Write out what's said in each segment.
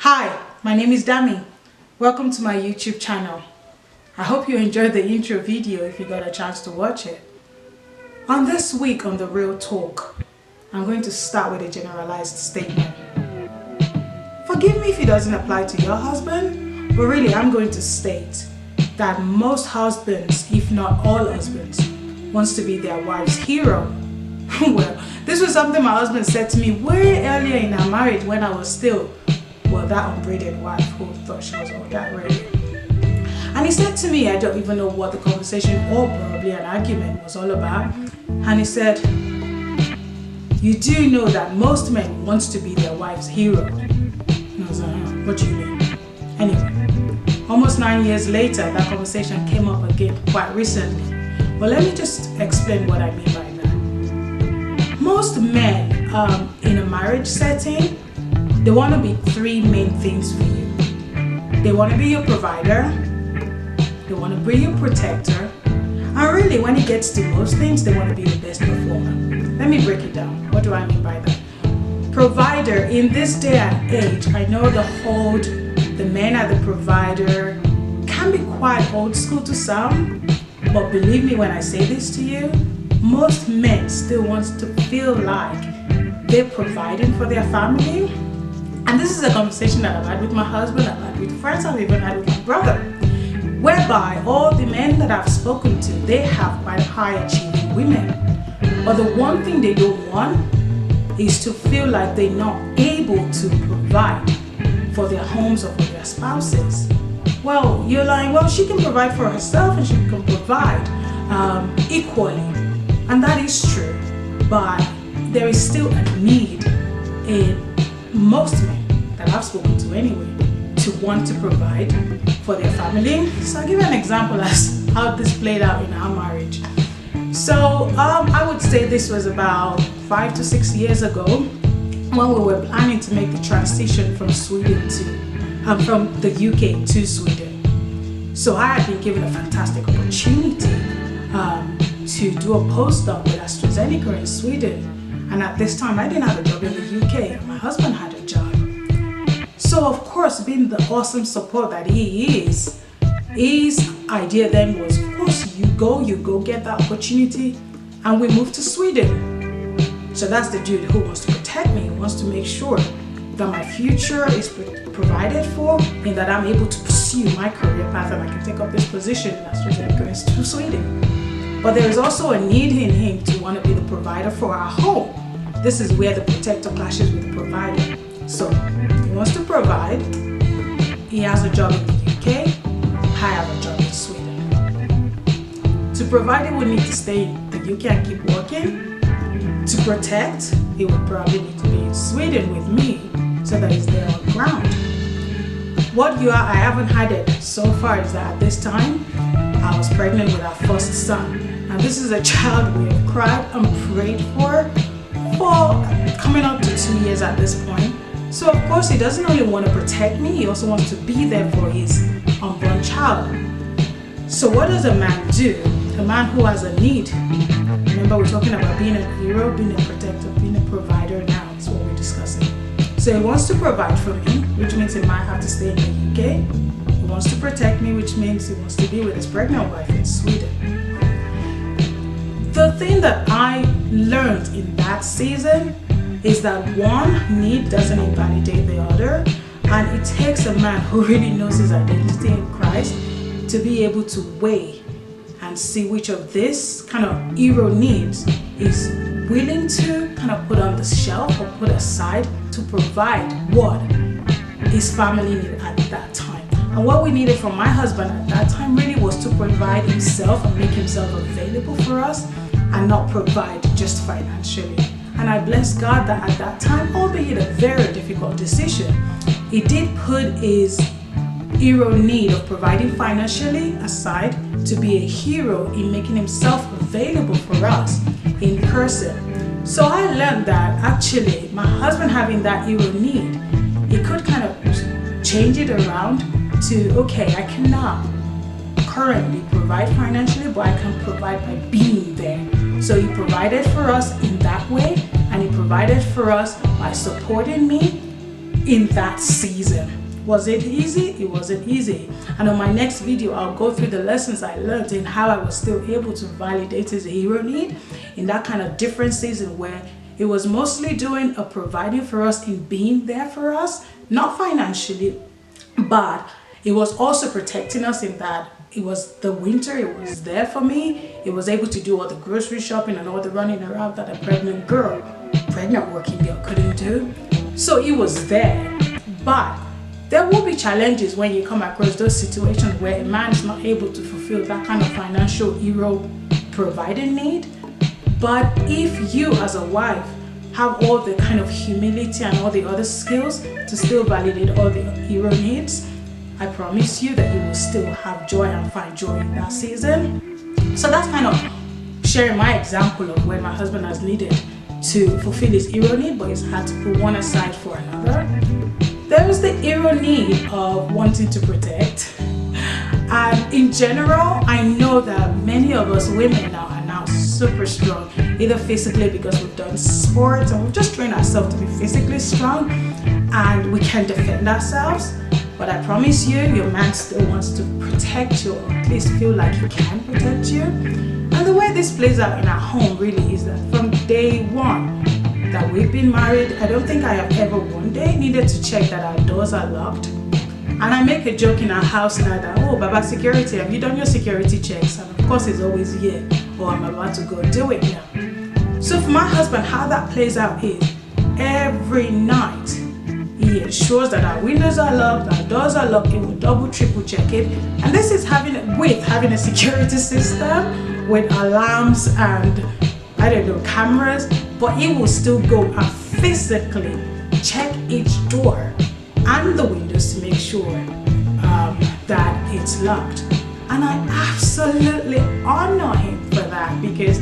Hi, my name is Dami. Welcome to my YouTube channel. I hope you enjoyed the intro video if you got a chance to watch it. On this week on The Real Talk, I'm going to start with a generalized statement. Forgive me if it doesn't apply to your husband, but really I'm going to state that most husbands, if not all husbands, wants to be their wife's hero. Well, this was something my husband said to me way earlier in our marriage when I was still that unbraided wife who thought she was all that ready. And he said to me, I don't even know what the conversation or probably an argument was all about. And he said, you do know that most men want to be their wife's hero. And I was like, what do you mean? Anyway, almost 9 years later, that conversation came up again quite recently. But let me just explain what I mean by that. Most men in a marriage setting, they want to be three main things for you. They want to be your provider, they want to be your protector, and really when it gets to most things, they want to be the best performer. Let me break it down. What do I mean by that? Provider, in this day and age, I know the men are the provider can be quite old school to some, but believe me when I say this to you, most men still want to feel like they're providing for their family. And this is a conversation that I've had with my husband, I've had with friends, I've even had with my brother, whereby all the men that I've spoken to, they have quite high achieving women. But the one thing they don't want is to feel like they're not able to provide for their homes or for their spouses. Well, you're like, well, she can provide for herself and she can provide equally. And that is true, but there is still a need in most men that I've spoken to anyway to want to provide for their family. So I'll give you an example as how this played out in our marriage. So I would say this was about 5 to 6 years ago when we were planning to make the transition from Sweden to from the UK to Sweden. So I had been given a fantastic opportunity to do a postdoc with AstraZeneca in Sweden. And at this time, I didn't have a job in the UK. My husband had a job. So of course, being the awesome support that he is, his idea then was, of course, you go get that opportunity, and we moved to Sweden. So that's the dude who wants to protect me, who wants to make sure that my future is provided for, and that I'm able to pursue my career path and I can take up this position in AstraZeneca in Sweden. But there is also a need in him to want to be the provider for our home. This is where the protector clashes with the provider. So he wants to provide. He has a job in the UK. I have a job in Sweden. To provide, he would need to stay in the UK and keep working. To protect, he would probably need to be in Sweden with me so that he's there on the ground. I haven't had it so far is that at this time, I was pregnant with our first son. And this is a child we have cried and prayed for coming up to 2 years at this point. So of course he doesn't only want to protect me, he also wants to be there for his unborn child. So what does a man do? A man who has a need. Remember, we're talking about being a hero, being a protector, being a provider now is what we're discussing. So he wants to provide for me, which means he might have to stay in the UK. He wants to protect me, which means he wants to be with his pregnant wife in Sweden. The thing that I learned in that season is that one need doesn't invalidate the other, and it takes a man who really knows his identity in Christ to be able to weigh and see which of this kind of hero needs is willing to kind of put on the shelf or put aside to provide what his family needed at that time. And what we needed from my husband at that time really was to provide himself and make himself available for us and not provide just financially. And I bless God that at that time, albeit a very difficult decision, he did put his hero need of providing financially aside to be a hero in making himself available for us in person. So I learned that actually my husband having that hero need, he could kind of change it around to, okay, I cannot currently provide financially, but I can provide by being there. So he provided for us in that way, and he provided for us by supporting me in that season. Was it easy? It wasn't easy. And on my next video, I'll go through the lessons I learned and how I was still able to validate his hero need in that kind of different season where it was mostly doing a providing for us in being there for us, not financially, but it was also protecting us in that it was the winter, it was there for me. It was able to do all the grocery shopping and all the running around that a pregnant working girl couldn't do. So it was there. But there will be challenges when you come across those situations where a man is not able to fulfill that kind of financial hero providing need. But if you as a wife have all the kind of humility and all the other skills to still validate all the hero needs, I promise you that you will still have joy and find joy in that season. So that's kind of sharing my example of when my husband has needed to fulfill his hero need, but he's had to put one aside for another. There is the hero need of wanting to protect. And in general, I know that many of us women now are now super strong, either physically because we've done sports and we've just trained ourselves to be physically strong and we can defend ourselves. But I promise you, your man still wants to protect you, or at least feel like he can protect you. And the way this plays out in our home really is that from day one that we've been married, I don't think I have ever one day needed to check that our doors are locked. And I make a joke in our house now that, oh, Baba, security, have you done your security checks? And of course it's always, yeah, or I'm about to go do it now. So for my husband, how that plays out is every night, he ensures that our windows are locked, our doors are locked, he will double, triple check it. And this is having a security system with alarms and, I don't know, cameras, but he will still go and physically check each door and the windows to make sure that it's locked. And I absolutely honor him for that, because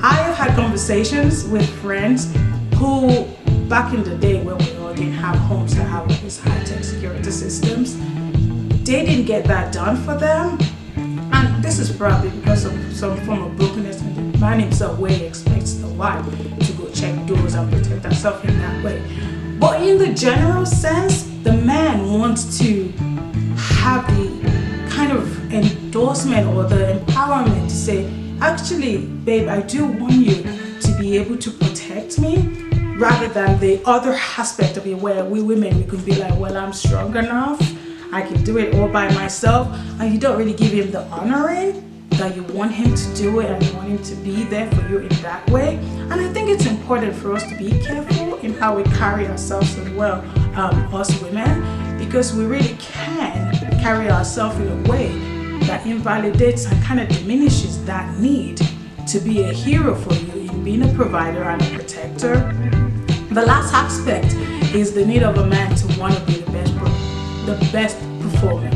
I have had conversations with friends who, back in the day when we all didn't have homes that have these high-tech security systems, they didn't get that done for them. And this is probably because of some form of brokenness, and the man himself where he expects the wife to go check doors and protect herself in that way. But in the general sense, the man wants to have the kind of endorsement or the empowerment to say, actually, babe, I do want you to be able to protect me, rather than the other aspect of it where we women, we could be like, well, I'm strong enough, I can do it all by myself, and you don't really give him the honoring that you want him to do it and you want him to be there for you in that way. And I think it's important for us to be careful in how we carry ourselves as well, us women, because we really can carry ourselves in a way that invalidates and kind of diminishes that need to be a hero for you in being a provider and a protector. The last aspect is the need of a man to want to be the best performer.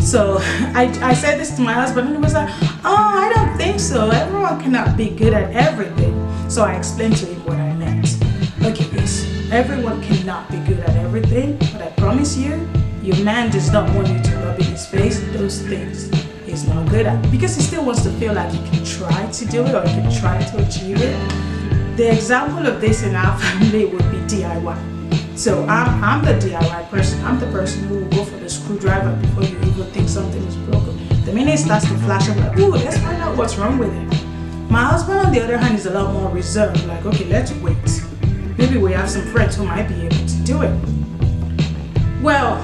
So I said this to my husband and he was like, oh, I don't think so. Everyone cannot be good at everything. So I explained to him what I meant. Okay, yes, everyone cannot be good at everything, but I promise you, your man does not want you to rub in his face those things he's not good at, because he still wants to feel like he can try to do it or he can try to achieve it. The example of this in our family would be DIY. So I'm the DIY person. I'm the person who will go for the screwdriver before you even think something is broken. The minute it starts to flash, I'm like, ooh, let's find out what's wrong with it. My husband, on the other hand, is a lot more reserved. Like, okay, let's wait. Maybe we have some friends who might be able to do it. Well,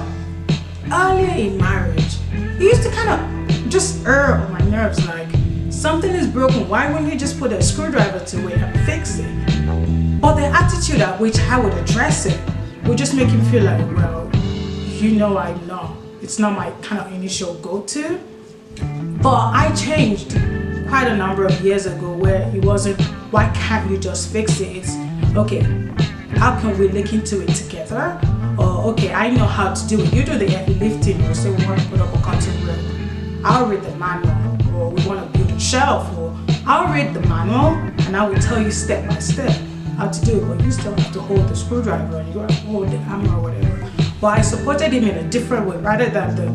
earlier in marriage, he used to kind of just err on my nerves, like, something is broken, why wouldn't you just put a screwdriver to it and fix it? But the attitude at which I would address it would just make him feel like, well, you know, it's not my kind of initial go-to. But I changed quite a number of years ago where it wasn't, why can't you just fix it? It's, okay, how can we look into it together? Or, okay, I know how to do it. You do the heavy lifting, or say we want to put up a cutting rail. I'll read the manual, or we want to build a shelf, or I'll read the manual and I will tell you step by step how to do it, but you still have to hold the screwdriver and you have to hold the hammer or whatever. But I supported him in a different way, rather than the,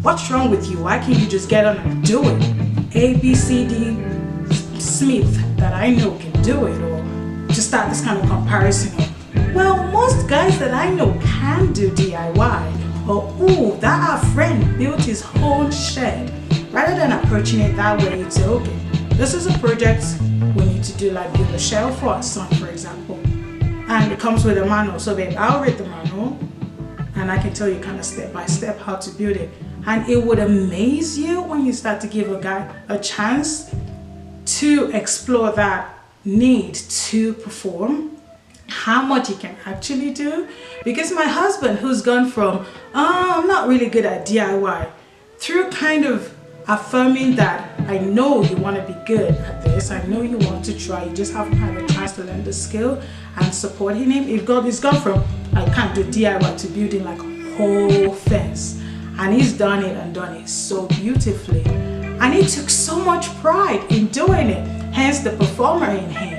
what's wrong with you? Why can't you just get on and do it? A, B, C, D, Smith that I know can do it, or just start this kind of comparison of, well, most guys that I know can can do DIY, or ooh, that our friend built his own shed. Rather than approaching it that way, you'd say, okay, this is a project we need to do, like build a shelf for our son, for example. And it comes with a manual. So babe, I'll read the manual and I can tell you kind of step by step how to build it. And it would amaze you when you start to give a guy a chance to explore that need to perform, how much he can actually do. Because my husband, who's gone from, oh, I'm not really good at DIY, through kind of affirming that I know you want to be good at this, I know you want to try, you just haven't had a chance to learn the skill, and supporting him. He's gone from I can't do DIY to building like a whole fence, and he's done it and done it so beautifully, and he took so much pride in doing it, hence the performer in him.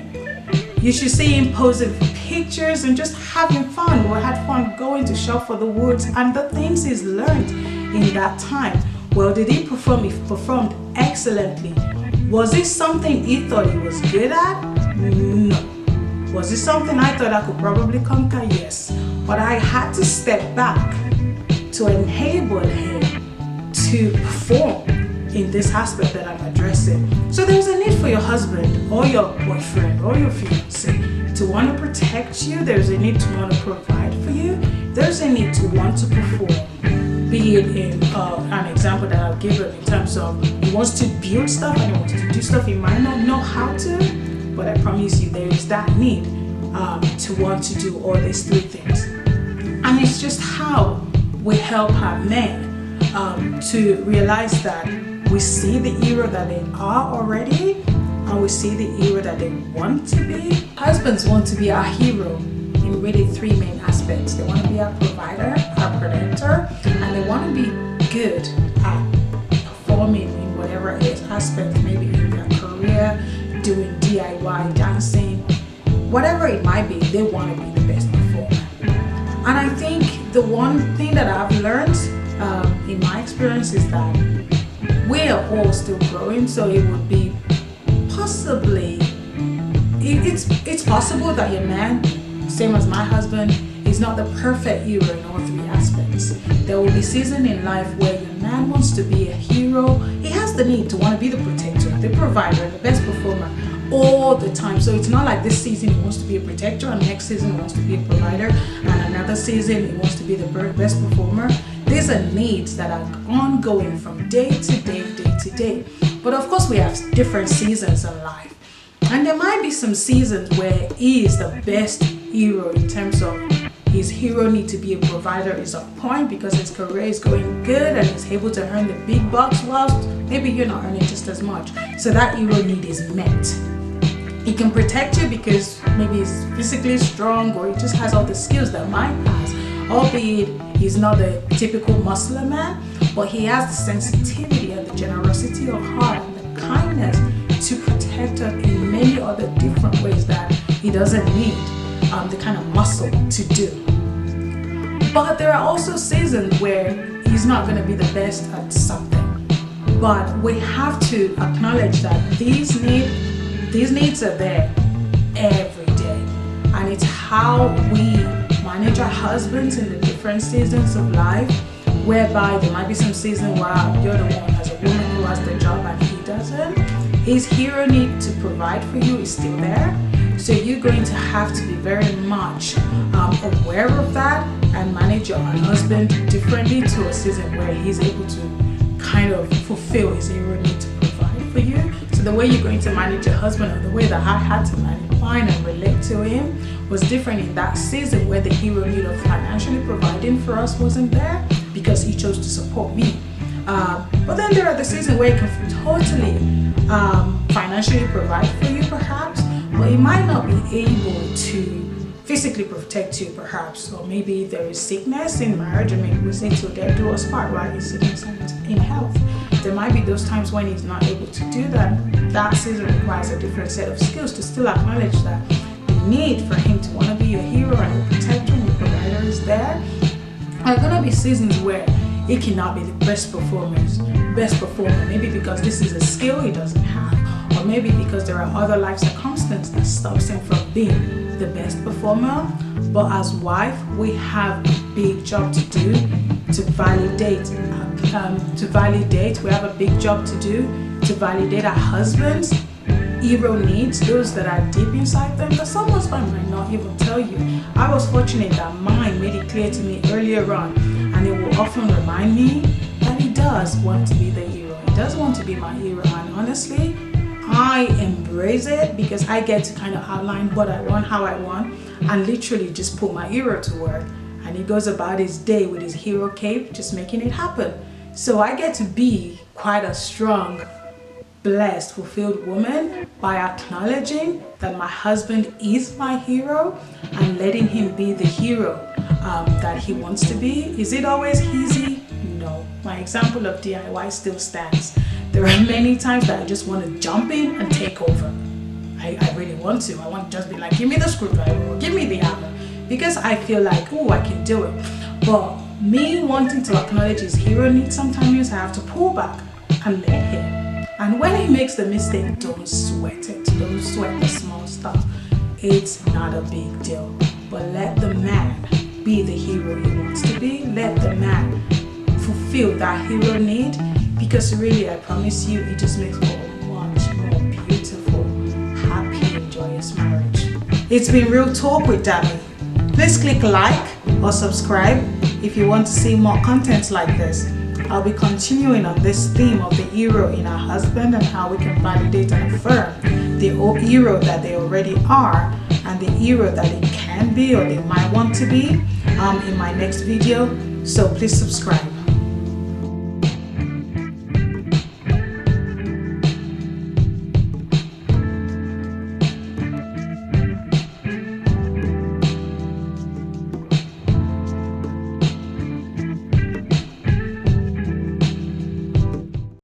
You should see him posing for pictures and just having fun. We had fun going to shop for the woods and the things he's learned in that time. Well, did he perform? He performed excellently. Was it something he thought he was good at? No. Was it something I thought I could probably conquer? Yes. But I had to step back to enable him to perform in this aspect that I'm addressing. So there's a need for your husband or your boyfriend or your fiance to want to protect you. There's a need to want to provide for you. There's a need to want to perform. Be it in an example that I'll give him in terms of he wants to build stuff and he wants to do stuff he might not know how to, but I promise you there is that need to want to do all these three things. And it's just how we help our men to realize that we see the hero that they are already, and we see the hero that they want to be. Husbands want to be our hero in really three main aspects. They want to be our provider, our protector, and they want to be good at performing in whatever it is aspect, maybe in their career, doing DIY, dancing, whatever it might be, they want to be the best performer. And I think the one thing that I've learned in my experience is that we are all still growing, so it would be possibly, it's possible that your man, same as my husband, is not the perfect hero in all three aspects. There will be seasons in life where your man wants to be a hero. He has the need to want to be the protector, the provider, the best performer all the time. So it's not like this season he wants to be a protector and next season he wants to be a provider and another season he wants to be the best performer. These are needs that are ongoing from day to day. But of course we have different seasons in life. And there might be some seasons where he is the best hero in terms of his hero need to be a provider is on point because his career is going good and he's able to earn the big bucks whilst maybe you're not earning just as much. So that hero need is met. He can protect you because maybe he's physically strong or he just has all the skills that Mike has, albeit he's not the typical muscular man, but he has the sensitivity and the generosity of heart and the kindness to protect us in many other different ways that he doesn't need the kind of muscle to do. But there are also seasons where he's not going to be the best at something. But we have to acknowledge that these needs are there every day. And it's how we manage our husbands in the different seasons of life, whereby there might be some season where you're the one as a woman who has the job and he doesn't. His hero need to provide for you is still there. So you're going to have to be very much aware of that and manage your husband differently to a season where he's able to kind of fulfill his hero need to provide for you. So the way you're going to manage your husband or the way that I had to manage mine and relate to him was different in that season where the hero need of financially providing for us wasn't there because he chose to support me. But then there are the seasons where he can totally financially provide for you perhaps, but he might not be able to physically protect you perhaps, or maybe there is sickness in marriage. I mean, we say till death do us part, right? It's sickness and in health. There might be those times when he's not able to do that. That season requires a different set of skills to still acknowledge that the need for him to want to be your hero and your protector and your provider is there. There are going to be seasons where he cannot be the best performer, maybe because this is a skill he doesn't have, or maybe because there are other life circumstances that stops him from being the best performer. But as wife, we have a big job to do to validate. We have a big job to do to validate our husbands' hero needs, those that are deep inside them, that some husband might not even tell you. I was fortunate that mine made it clear to me earlier on, and it will often remind me that he does want to be the hero. He does want to be my hero, and honestly, I embrace it because I get to kind of outline what I want, how I want, and literally just put my hero to work. And he goes about his day with his hero cape, just making it happen. So I get to be quite a strong, blessed, fulfilled woman by acknowledging that my husband is my hero and letting him be the hero that he wants to be. Is it always easy? No. My example of DIY still stands. There are many times that I just want to jump in and take over. I really want to. I want to just be like, give me the screwdriver or give me the hammer, because I feel like, oh, I can do it. But me wanting to acknowledge his hero needs, sometimes I have to pull back and let him. And when he makes the mistake, don't sweat it. Don't sweat the small stuff. It's not a big deal. But let the man be the hero he wants to be. Let the man fulfill that hero need, because really, I promise you, it just makes for a much more beautiful, happy, and joyous marriage. It's been Real Talk with Dami. Please click like or subscribe if you want to see more content like this. I'll be continuing on this theme of the hero in our husband and how we can validate and affirm the hero that they already are and the hero that they can be or they might want to be in my next video. So please subscribe.